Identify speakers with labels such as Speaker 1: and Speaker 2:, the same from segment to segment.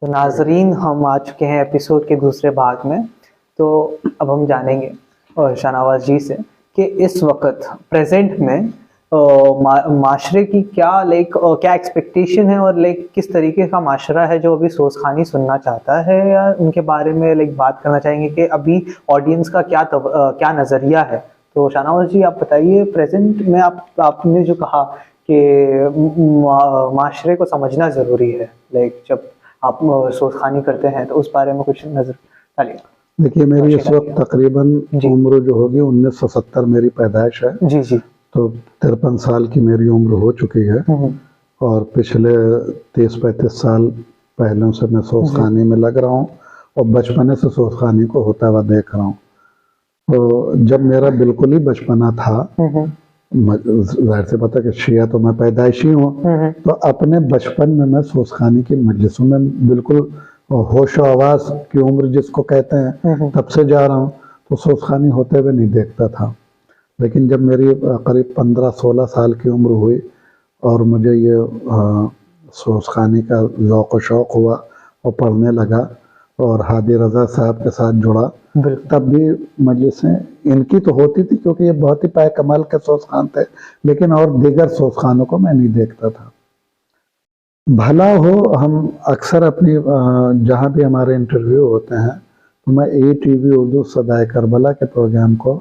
Speaker 1: تو ناظرین، ہم آ چکے ہیں ایپیسوڈ کے دوسرے بھاگ میں. تو اب ہم جانیں گے شاہنواز جی سے کہ اس وقت پریزنٹ میں معاشرے کی کیا کیا ایکسپیکٹیشن ہے، اور کس طریقے کا معاشرہ ہے جو ابھی سوز خوانی سننا چاہتا ہے، یا ان کے بارے میں بات کرنا چاہیں گے کہ ابھی آڈینس کا کیا نظریہ ہے. تو شاہنواز جی، آپ بتائیے پریزنٹ میں آپ نے جو کہا کہ معاشرے کو سمجھنا ضروری ہے، جب آپ سوز خوانی کرتے ہیں تو اس بارے میں کچھ نظر ڈالیے.
Speaker 2: دیکھیے، میری اس وقت تقریباً عمر جو ہوگی 1970 میری پیدائش ہے.
Speaker 1: جی جی.
Speaker 2: تو 53 سال کی میری عمر ہو چکی ہے، اور پچھلے 30-35 سال پہلوں سے میں سوز خوانی میں لگ رہا ہوں، اور بچپنے سے سوز خوانی کو ہوتا ہوا دیکھ رہا ہوں. تو جب میرا بالکل ہی بچپنا تھا، ظاہر سے پتہ کہ شیعہ تو میں پیدائشی ہوں، تو اپنے بچپن میں میں سوز خوانی کی مجلسوں میں بالکل ہوش و آواز کی عمر جس کو کہتے ہیں تب سے جا رہا ہوں. تو سوز خوانی ہوتے ہوئے نہیں دیکھتا تھا. لیکن جب میری قریب 15-16 سال کی عمر ہوئی اور مجھے یہ سوز خوانی کا ذوق و شوق ہوا اور پڑھنے لگا اور ہادی رضا صاحب کے ساتھ جڑا، تب بھی مجلسیں ان کی تو ہوتی تھی کیونکہ یہ بہت ہی پائے کمال کے سوز خوان تھے، لیکن اور دیگر سوز خوانوں کو میں نہیں دیکھتا تھا. بھلا ہو، ہم اکثر اپنی جہاں بھی ہمارے انٹرویو ہوتے ہیں تو میں ATV اردو صدائے کربلا کے پروگرام کو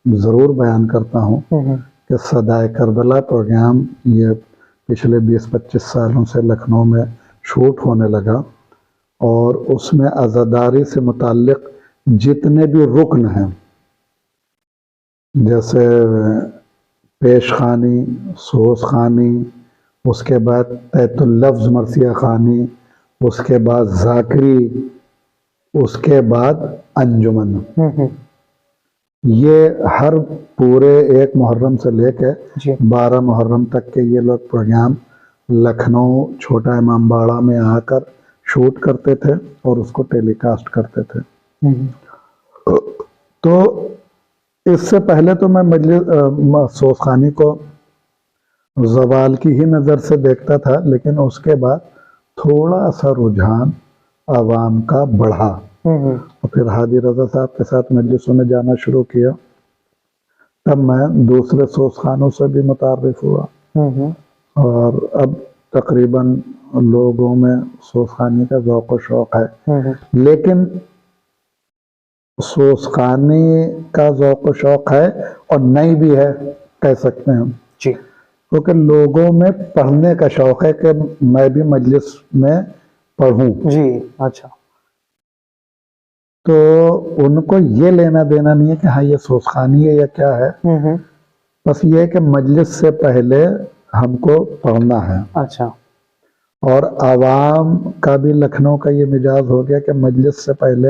Speaker 2: ضرور بیان کرتا ہوں کہ صدائے کربلا پروگرام یہ پچھلے 20-25 سالوں سے لکھنؤ میں شوٹ ہونے لگا، اور اس میں عزاداری سے متعلق جتنے بھی رکن ہیں، جیسے پیش خوانی، سوز خوانی، اس کے بعد تحت اللفظ مرثیہ خوانی، اس کے بعد ذاکری، اس کے بعد انجمن، یہ ہر پورے 1 محرم سے لے کے 12 محرم تک کے یہ لوگ پروگرام لکھنؤ چھوٹا امام باڑہ میں آ کر شوٹ کرتے تھے اور اس کو ٹیلی کاسٹ کرتے تھے. تو اس سے پہلے تو میں سوز خوانی کو زوال کی ہی نظر سے دیکھتا تھا، لیکن اس کے بعد تھوڑا سا رجحان عوام کا بڑھا، اور پھر ہادی رضا صاحب کے ساتھ مجلسوں میں جانا شروع کیا. تب میں دوسرے سوز خوانوں سے بھی متعارف ہوا، اور اب تقریباً لوگوں میں سوز خوانی کا ذوق و شوق ہے. لیکن سوز خوانی کا ذوق و شوق ہے اور نئی بھی ہے کہہ سکتے ہیں ہم، کیونکہ لوگوں میں پڑھنے کا شوق ہے کہ میں بھی مجلس میں پڑھوں.
Speaker 1: جی اچھا.
Speaker 2: تو ان کو یہ لینا دینا نہیں ہے کہ ہاں یہ سوز خوانی ہے یا کیا ہے، بس یہ ہے کہ مجلس سے پہلے ہم کو پڑھنا ہے.
Speaker 1: اچھا.
Speaker 2: اور عوام کا بھی لکھنؤ کا یہ مزاج ہو گیا کہ مجلس سے پہلے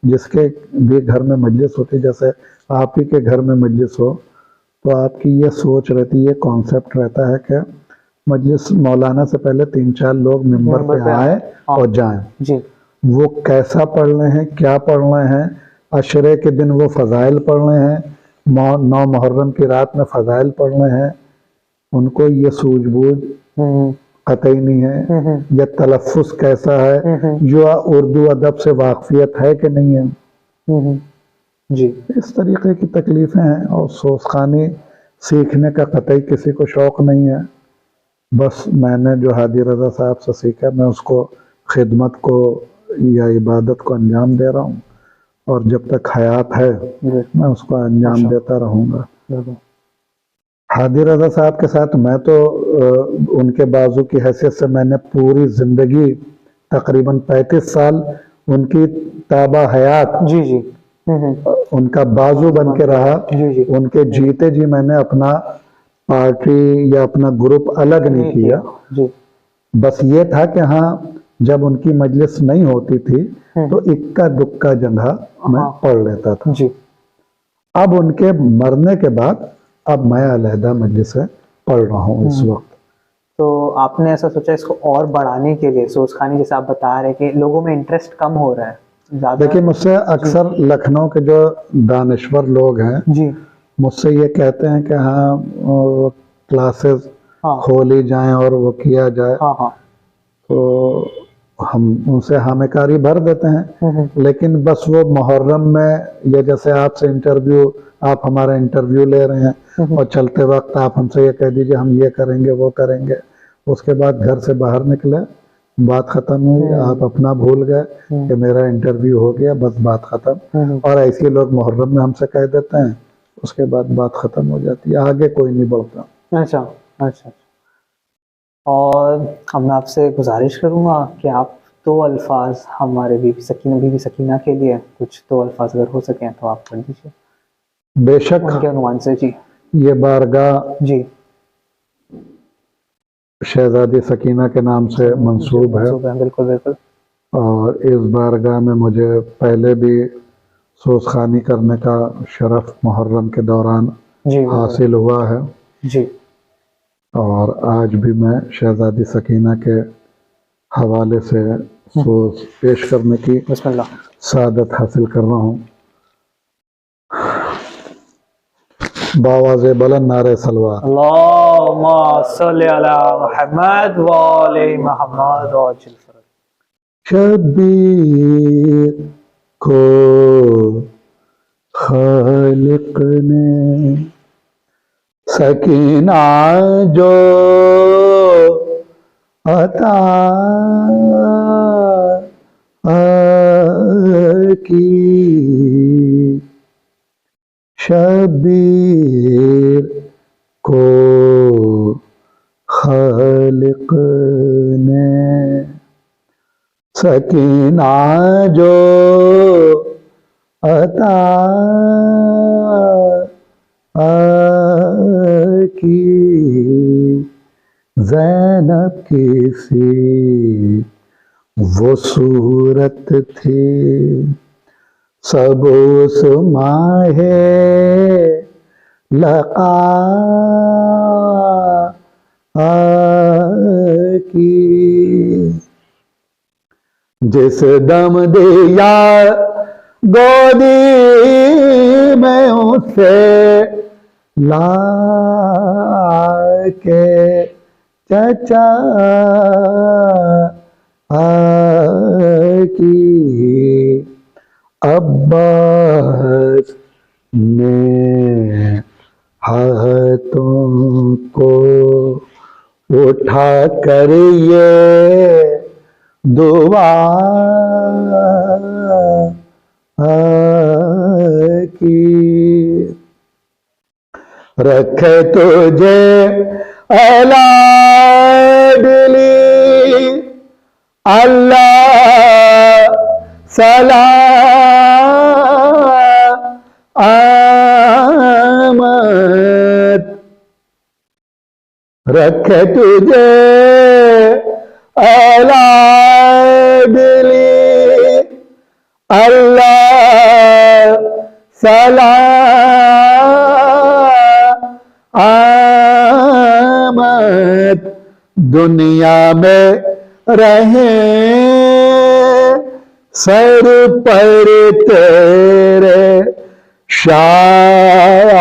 Speaker 2: جس کے بھی گھر میں مجلس ہوتی، جیسے آپ ہی کے گھر میں مجلس ہو، تو آپ کی یہ سوچ رہتی ہے، کانسیپٹ رہتا ہے کہ مجلس مولانا سے پہلے 3-4 لوگ ممبر پہ آئیں اور جائیں. وہ کیسا پڑھ رہے ہیں، کیا پڑھ رہے ہیں، عشرے کے دن وہ فضائل پڑھ رہے ہیں، 9 محرم کی رات میں فضائل پڑھ رہے ہیں، ان کو یہ سوجھ بوجھ قطعی نہیں ہے. یہ تلفظ کیسا ہے، جو اردو ادب سے واقفیت ہے کہ نہیں ہے.
Speaker 1: جی
Speaker 2: اس طریقے کی تکلیفیں ہیں. اور سوز خوانی سیکھنے کا قطعی کسی کو شوق نہیں ہے. بس میں نے جو ہادی رضا صاحب سے سیکھا، میں اس کو خدمت کو یا عبادت کو انجام دے رہا ہوں، اور جب تک حیات ہے میں اس کو انجام دیتا رہوں گا. ہادی رضا صاحب کے ساتھ میں تو ان کے بازو کی حیثیت سے میں نے پوری زندگی تقریباً 35 سال ان کی تابع حیات ان کا بازو بن کے رہا. ان کے جیتے جی میں نے اپنا پارٹی یا اپنا گروپ الگ نہیں کیا. بس یہ تھا کہ ہاں جب ان کی مجلس نہیں ہوتی تھی تو اکا دکا جگہ میں پڑھ لیتا تھا. اب ان کے مرنے کے بعد اب میں علیحدہ مجلس سے پڑھ رہا ہوں اس وقت.
Speaker 1: تو آپ نے ایسا سوچا اس کو اور بڑھانے کے لیے سوز خوانی، جیسے آپ بتا رہے کہ لوگوں میں انٹرسٹ کم ہو رہا ہے؟
Speaker 2: دیکھیں، مجھ سے اکثر لکھنؤ کے جو دانشور لوگ ہیں مجھ سے یہ کہتے ہیں کہ ہاں کلاسز کھولی جائیں اور وہ کیا جائے. تو ہم ان سے حامد کاری بھر دیتے ہیں، لیکن بس وہ محرم میں، یا جیسے آپ سے انٹرویو، آپ ہمارا انٹرویو لے رہے ہیں اور چلتے وقت آپ ہم سے یہ کہہ دیجئے ہم یہ کریں گے وہ کریں گے، اس کے بعد گھر سے باہر نکلے، بات ختم ہوئی، آپ اپنا بھول گئے کہ میرا انٹرویو ہو گیا، بس بات ختم. اور ایسے لوگ محرم میں ہم سے کہہ دیتے ہیں، اس کے بعد بات ختم ہو جاتی ہے، آگے کوئی نہیں بڑھتا.
Speaker 1: اچھا اچھا. اور اب میں آپ سے گزارش کروں گا کہ آپ 2 الفاظ ہمارے بی بی سکینہ کے لیے کچھ 2 الفاظ اگر ہو سکیں تو آپ کر دیجیے
Speaker 2: بے شک
Speaker 1: ان کے عنوان سے. جی
Speaker 2: یہ بارگاہ
Speaker 1: جی
Speaker 2: شہزادی سکینہ کے نام سے منسوب ہے،
Speaker 1: بالکل بالکل.
Speaker 2: اور اس بارگاہ میں مجھے پہلے بھی سوزخانی کرنے کا شرف محرم کے دوران
Speaker 1: جی
Speaker 2: حاصل ہوا ہے،
Speaker 1: جی
Speaker 2: اور آج بھی میں شہزادی سکینہ کے حوالے سے سوز پیش کرنے کی
Speaker 1: بسم اللہ.
Speaker 2: سعادت حاصل کر رہا ہوں. باواز بلند نعرہ سلوات.
Speaker 1: اللہم صلی علی محمد و آل محمد وعجل فرج.
Speaker 2: شبیر کو خالق نے سکینہ جو عطا کی، شبیر کو خالق نے سکینہ جو عطا کی، زینب کی سی وہ صورت تھی، سب اس ماہ لقا کی، جس دم دیا گودی میں اسے لا کے چچا کی، عباس نے ہاتھوں کو اٹھا کر یہ دعا کی، رکھے تجھے اولاد لی اللہ سلامت، رکھے تجھے اولاد لی اللہ سلامت، دنیا میں رہیں سر پر تیرے شاہ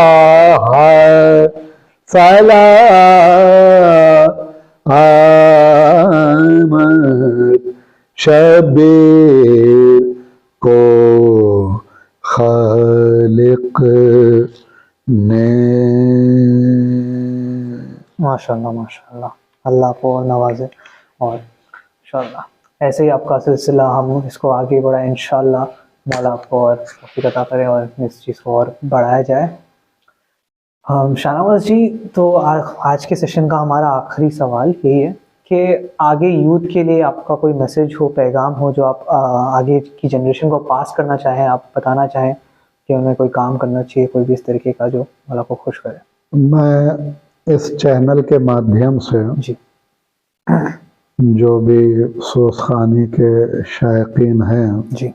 Speaker 2: سلامت، شبیر کو خالق نے.
Speaker 1: ماشاءاللہ ماشاءاللہ، اللہ کو نوازے. اور انشاءاللہ ایسے ہی آپ کا سلسلہ ہم اس کو آگے بڑھائیں، انشاءاللہ مولا آپ کو اور توفیق عطا کرے اور اس چیز کو اور بڑھایا جائے. شاہنواز جی، تو آج کے سیشن کا ہمارا آخری سوال یہی ہے کہ آگے یوتھ کے لیے آپ کا کوئی میسیج ہو، پیغام ہو جو آپ آگے کی جنریشن کو پاس کرنا چاہیں، آپ بتانا چاہیں کہ انہیں کوئی کام کرنا چاہیے کوئی بھی اس طریقے کا جو مولا کو خوش کرے.
Speaker 2: میں اس چینل کے مادھیم سے
Speaker 1: جی
Speaker 2: جو بھی سوزخانی کے شائقین ہیں
Speaker 1: جی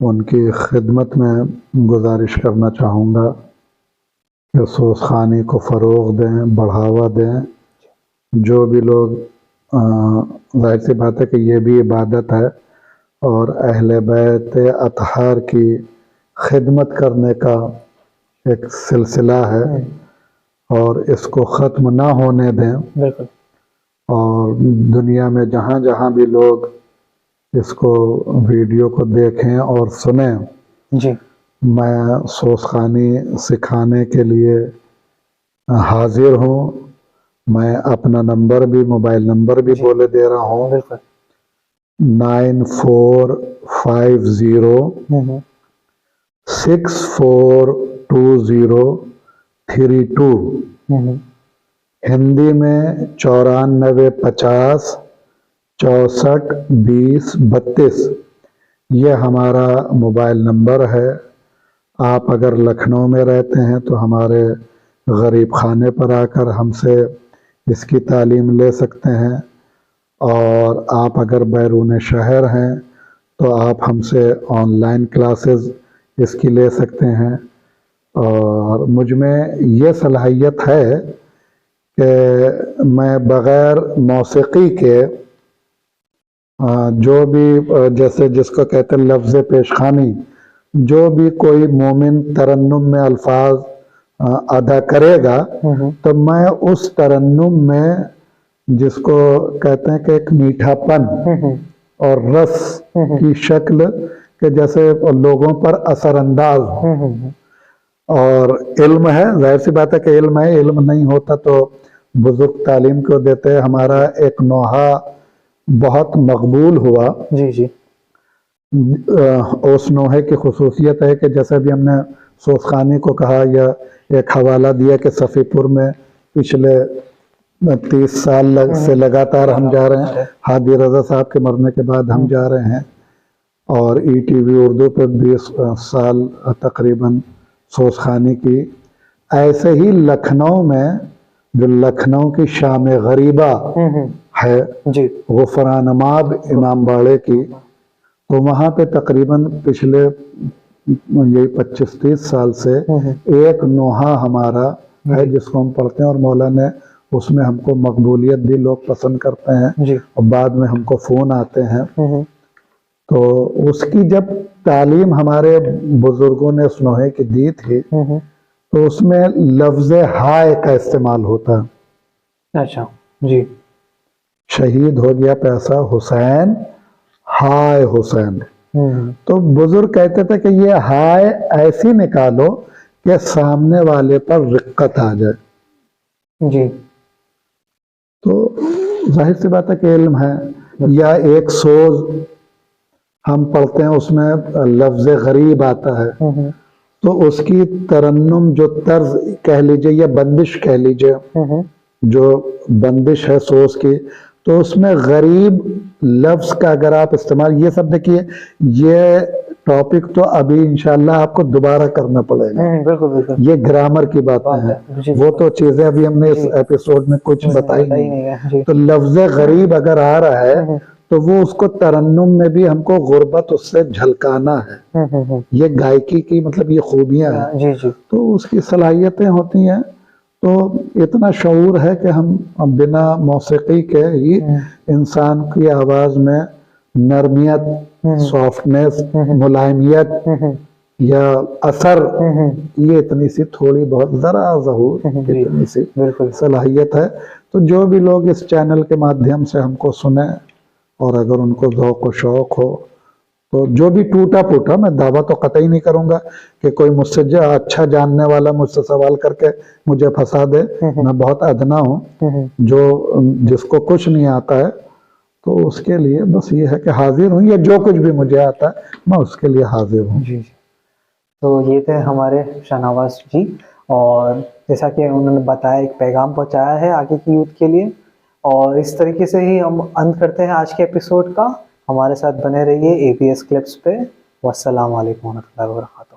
Speaker 2: ان کی خدمت میں گزارش کرنا چاہوں گا کہ سوزخانی کو فروغ دیں، بڑھاوا دیں. جو بھی لوگ ظاہر سی بات ہے کہ یہ بھی عبادت ہے اور اہل بیت اطہار کی خدمت کرنے کا ایک سلسلہ ہے، اور اس کو ختم نہ ہونے دیں.
Speaker 1: بالکل.
Speaker 2: اور دنیا میں جہاں جہاں بھی لوگ اس کو ویڈیو کو دیکھیں اور سنیں،
Speaker 1: جی
Speaker 2: میں سوزخانی سکھانے کے لیے حاضر ہوں۔ میں اپنا نمبر بھی، موبائل نمبر بھی
Speaker 1: جی
Speaker 2: بولے دے رہا ہوں،
Speaker 1: بالکل
Speaker 2: 9450 642032، ہندی میں 9450 642032، یہ ہمارا موبائل نمبر ہے۔ آپ اگر لکھنؤ میں رہتے ہیں تو ہمارے غریب خانے پر آ کر ہم سے اس کی تعلیم لے سکتے ہیں، اور آپ اگر بیرون شہر ہیں تو آپ ہم سے آن لائن کلاسز اس کی لے سکتے ہیں۔ اور مجھ میں یہ صلاحیت ہے کہ میں بغیر موسیقی کے جو بھی جیسے جس کو کہتے ہیں لفظ پیشخانی، جو بھی کوئی مومن ترنم میں الفاظ ادا کرے گا تو میں اس ترنم میں، جس کو کہتے ہیں کہ ایک میٹھا پن اور رس کی شکل کہ جیسے لوگوں پر اثر انداز ہو، اور علم ہے، ظاہر سی بات ہے کہ علم ہے، علم نہیں ہوتا تو بزرگ تعلیم کو دیتے۔ ہمارا ایک نوحہ بہت مقبول ہوا۔
Speaker 1: جی جی
Speaker 2: اس نوحے کی خصوصیت ہے کہ جیسے بھی ہم نے سوزخانی کو کہا یا ایک حوالہ دیا کہ صفی پور میں پچھلے 30 سال سے لگاتار ہم جا رہے ہیں، ہادی رضا صاحب کے مرنے کے بعد ہم جا رہے ہیں، اور ای ٹی وی اردو پہ 20 سال تقریباً سوزخانی کی۔ ایسے ہی لکھنؤ میں جو لکھنؤ کی شام غریبہ ہے،
Speaker 1: جی
Speaker 2: غفران ماب امام باڑے کی، تو وہاں پہ تقریباً پچھلے یہ 25-30 سال سے ایک نوحہ ہمارا ہے جس کو ہم پڑھتے ہیں، اور مولا نے اس میں ہم کو مقبولیت دی، لوگ پسند کرتے ہیں،
Speaker 1: جی
Speaker 2: اور بعد میں ہم کو فون آتے ہیں۔ تو اس کی جب تعلیم ہمارے بزرگوں نے اس نوحے کی دی تھی تو اس میں لفظ ہائے کا استعمال ہوتا،
Speaker 1: اچھا جی
Speaker 2: شہید ہو گیا پیسہ حسین، ہائے حسین۔ تو بزرگ کہتے تھے کہ یہ ہائے ایسی نکالو کہ سامنے والے پر رقت آ جائے۔
Speaker 1: جی
Speaker 2: تو ظاہر سی بات ہے کہ علم ہے۔ یا ایک سوز ہم پڑھتے ہیں، اس میں لفظ غریب آتا ہے، تو اس کی ترنم جو طرز کہہ لیجئے یا بندش کہہ لیجئے، جو بندش ہے سوز کی، تو اس میں غریب لفظ کا اگر آپ استعمال، یہ سب دیکھیے، یہ ٹاپک تو ابھی انشاءاللہ آپ کو دوبارہ کرنا پڑے گا،
Speaker 1: بالکل بالکل
Speaker 2: یہ گرامر کی باتیں ہیں، وہ تو چیزیں ابھی ہم نے اس ایپیسوڈ میں کچھ بتائی نہیں۔ تو لفظ غریب اگر آ رہا ہے تو وہ اس کو ترنم میں بھی ہم کو غربت اس سے جھلکانا ہے، یہ گائکی کی مطلب یہ خوبیاں ہیں،
Speaker 1: جی جی
Speaker 2: تو اس کی صلاحیتیں ہوتی ہیں۔ تو اتنا شعور ہے کہ ہم بنا موسیقی کے ہی انسان کی آواز میں نرمیت، سافٹنس، ملائمیت یا اثر، یہ اتنی سی تھوڑی بہت ذرا ظہور اتنی سی صلاحیت ہے۔ تو جو بھی لوگ اس چینل کے مادھیم سے ہم کو سنیں، اور اگر ان کو ذوق و شوق ہو، تو جو بھی ٹوٹا پھوٹا، میں دعویٰ تو قطعی نہیں کروں گا کہ کوئی مجھ سے اچھا جاننے والا مجھ سے سوال کر کے مجھے پھنسا دے، میں بہت ادنا ہوں، جو جس کو کچھ نہیں آتا ہے تو اس کے لیے بس یہ ہے کہ حاضر ہوں، یا جو کچھ بھی مجھے آتا ہے میں اس کے لیے حاضر ہوں۔
Speaker 1: جی جی تو یہ تھے ہمارے شاہنواز جی، اور جیسا کہ انہوں نے بتایا ایک پیغام پہنچایا ہے آگے کی یوتھ کے لیے، اور اس طریقے سے ہی ہم اند کرتے ہیں آج کے ایپیسوڈ کا۔ ہمارے ساتھ بنے رہیے ABS کلپس پہ۔ والسلام علیکم ورحمۃ اللہ وبرکاتہ۔